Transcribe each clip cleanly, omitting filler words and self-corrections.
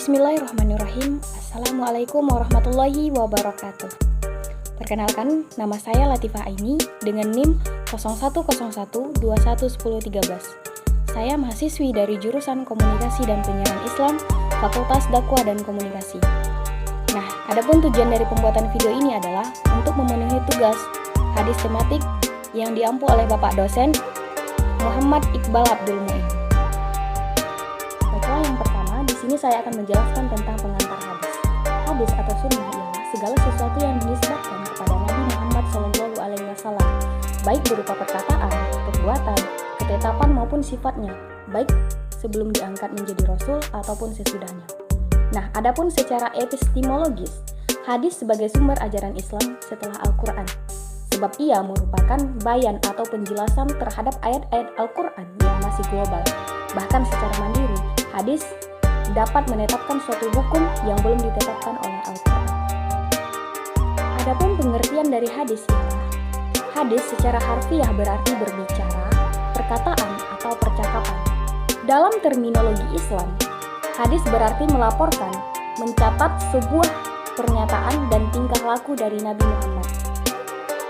Bismillahirrahmanirrahim. Assalamualaikum warahmatullahi wabarakatuh. Perkenalkan, nama saya Latifah Aini dengan NIM 0101211013. Saya mahasiswi dari jurusan Komunikasi dan Penyiaran Islam, Fakultas Dakwah dan Komunikasi. Nah, adapun tujuan dari pembuatan video ini adalah untuk memenuhi tugas hadis tematik yang diampu oleh Bapak dosen Muhammad Iqbal Abdul Muin. Baiklah, yang pertama, di sini saya akan menjelaskan tentang pengantar hadis. Hadis atau sunnah ialah segala sesuatu yang dinisbatkan kepada Nabi Muhammad SAW, baik berupa perkataan, perbuatan, ketetapan maupun sifatnya, baik sebelum diangkat menjadi rasul ataupun sesudahnya. Nah, adapun secara epistemologis, hadis sebagai sumber ajaran Islam setelah Al-Quran, sebab ia merupakan bayan atau penjelasan terhadap ayat-ayat Al-Quran yang masih global. Bahkan secara mandiri, hadis dapat menetapkan suatu hukum yang belum ditetapkan oleh Al-Quran. Adapun pengertian dari hadis ialah, hadis secara harfiah berarti berbicara, perkataan, atau percakapan. Dalam terminologi Islam, hadis berarti melaporkan, mencatat sebuah pernyataan dan tingkah laku dari Nabi Muhammad.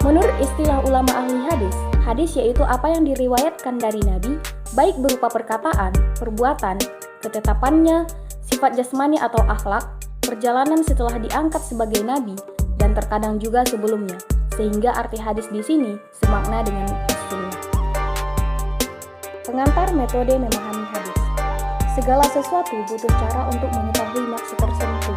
Menurut istilah ulama ahli hadis, hadis yaitu apa yang diriwayatkan dari Nabi, baik berupa perkataan, perbuatan, ketetapannya, sifat jasmani atau akhlak, perjalanan setelah diangkat sebagai Nabi, dan terkadang juga sebelumnya, sehingga arti hadis di sini semakna dengan as-sunnah. Pengantar metode memahami hadis. Segala sesuatu butuh cara untuk mengetahui maksud tertentu.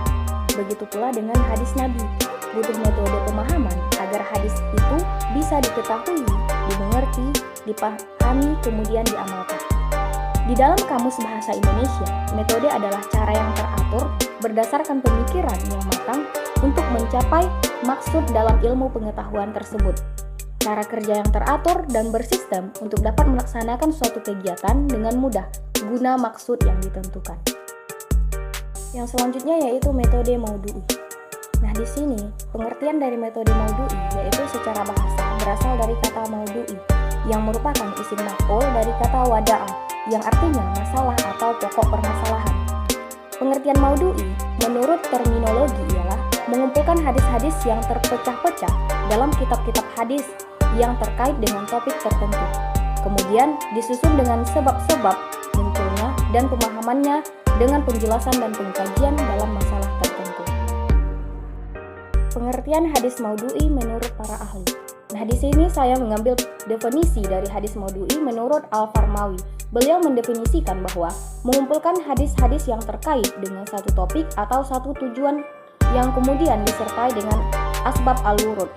Begitu pula dengan hadis Nabi, butuh metode pemahaman agar hadis itu bisa diketahui, dimengerti, dipahami, kemudian diamalkan. Di dalam Kamus Bahasa Indonesia, metode adalah cara yang teratur berdasarkan pemikiran yang matang untuk mencapai maksud dalam ilmu pengetahuan tersebut. Cara kerja yang teratur dan bersistem untuk dapat melaksanakan suatu kegiatan dengan mudah guna maksud yang ditentukan. Yang selanjutnya yaitu metode maudu'i. Nah, di sini pengertian dari metode maudu'i yaitu secara bahasa berasal dari kata maudu'i yang merupakan isim maf'ul dari kata wada'a yang artinya masalah atau pokok permasalahan. Pengertian maudu'i menurut terminologi ialah mengumpulkan hadis-hadis yang terpecah-pecah dalam kitab-kitab hadis yang terkait dengan topik tertentu. Kemudian disusun dengan sebab-sebab munculnya dan pemahamannya dengan penjelasan dan pengkajian dalam masalah tertentu. Pengertian hadis maudu'i menurut para ahli. Nah, di sini saya mengambil definisi dari hadis maudu'i menurut Al-Farmawi. Beliau mendefinisikan bahwa mengumpulkan hadis-hadis yang terkait dengan satu topik atau satu tujuan yang kemudian disertai dengan asbab al-wurud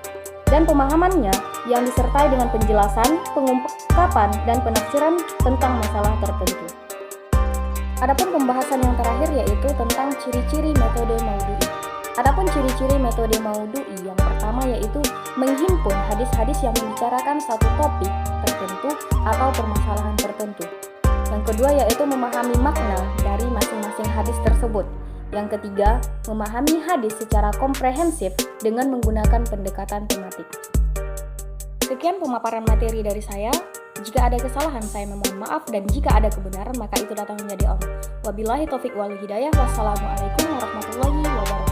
dan pemahamannya yang disertai dengan penjelasan, pengungkapan, dan penafsiran tentang masalah tertentu. Adapun pembahasan yang terakhir yaitu tentang ciri-ciri metode maudu'i. Adapun ciri-ciri metode maudu'i yang pertama yaitu menghimpun hadis-hadis yang membicarakan satu topik tertentu atau permasalahan tertentu. Yang kedua yaitu memahami makna dari masing-masing hadis tersebut. Yang ketiga, memahami hadis secara komprehensif dengan menggunakan pendekatan tematik. Sekian pemaparan materi dari saya. Jika ada kesalahan, saya memohon maaf, dan jika ada kebenaran, maka itu datang menjadi Allah. Wabillahi taufiq wal hidayah. Wassalamualaikum warahmatullahi wabarakatuh.